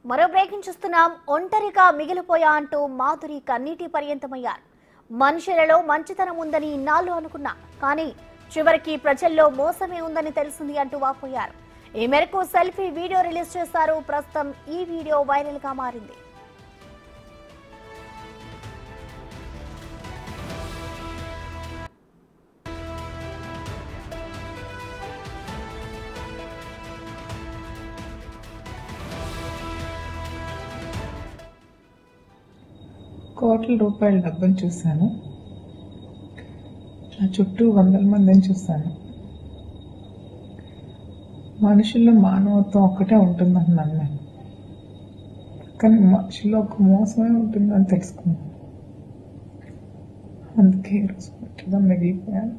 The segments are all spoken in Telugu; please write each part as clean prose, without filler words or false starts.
మరో బ్రేకింగ్ చూస్తున్నాం. ఒంటరిగా మిగిలిపోయా అంటూ మాధురి కన్నీటి పర్యంతమయ్యారు. మనుషులలో మంచితనం ఉందని ఇన్నాళ్ళు అనుకున్నా, కానీ చివరికి ప్రజల్లో మోసమే ఉందని తెలిసింది అంటూ వాపోయారు. ఈ మేరకు సెల్ఫీ వీడియో రిలీజ్ చేశారు. ప్రస్తుతం ఈ వీడియో వైరల్ గా మారింది. కోట్ల రూపాయల డబ్బును చూశాను. నా చుట్టూ వందల మందిని చూశాను. మనుషుల్లో మానవత్వం ఒక్కటే ఉంటుందని నమ్మాను, కానీ మనుషుల్లో ఒక మోసమే ఉంటుందని తెలుసుకున్నాను. అందుకే ఈరోజు ఒంటరిగా మిగిలిపోయాను.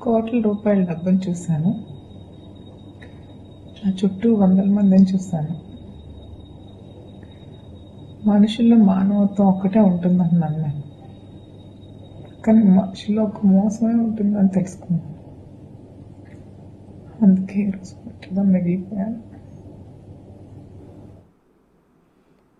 కోట్ల రూపాయల డబ్బును చూశాను. నా చుట్టూ వందల మందిని చూశాను. మనుషుల్లో మానవత్వం ఒక్కటే ఉంటుందని నమ్మాను, కానీ మనుషుల్లో ఒక మోసమే ఉంటుందని తెలుసుకున్నాను. అందుకే ఈరోజు ఒంటరిగా మిగిలిపోయాను.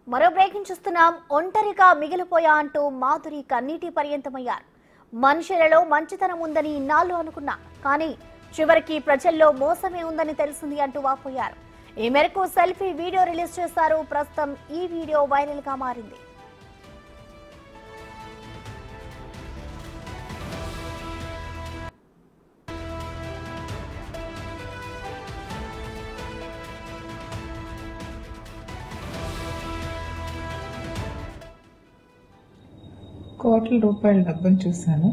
మరో బ్రేకింగ్ చూస్తున్నాం. ఒంటరిగా మిగిలిపోయా అంటూ మాధురి కన్నీటి పర్యంతమయ్యారు. మనుషులలో మంచితనం ఉందని ఇన్నాళ్ళు అనుకున్నా, కానీ చివరికి ప్రజల్లో మోసమే ఉందని తెలిసింది అంటూ వాపోయారు. ఈ మేరకు సెల్ఫీ వీడియో రిలీజ్ చేశారు. ప్రస్తుతం ఈ వీడియో వైరల్ గా మారింది. కోట్ల రూపాయల డబ్బును చూశాను.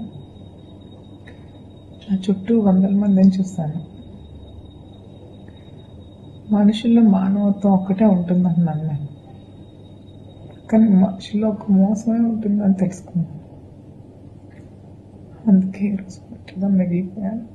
నా చుట్టూ వందల మందిని చూశాను. మనుషుల్లో మానవత్వం ఒక్కటే ఉంటుందని నమ్మాను, కానీ మనుషుల్లో ఒక మోసమే ఉంటుందని తెలుసుకున్నాను. అందుకే ఈరోజు ఒంటరిగా మిగిలిపోయాను.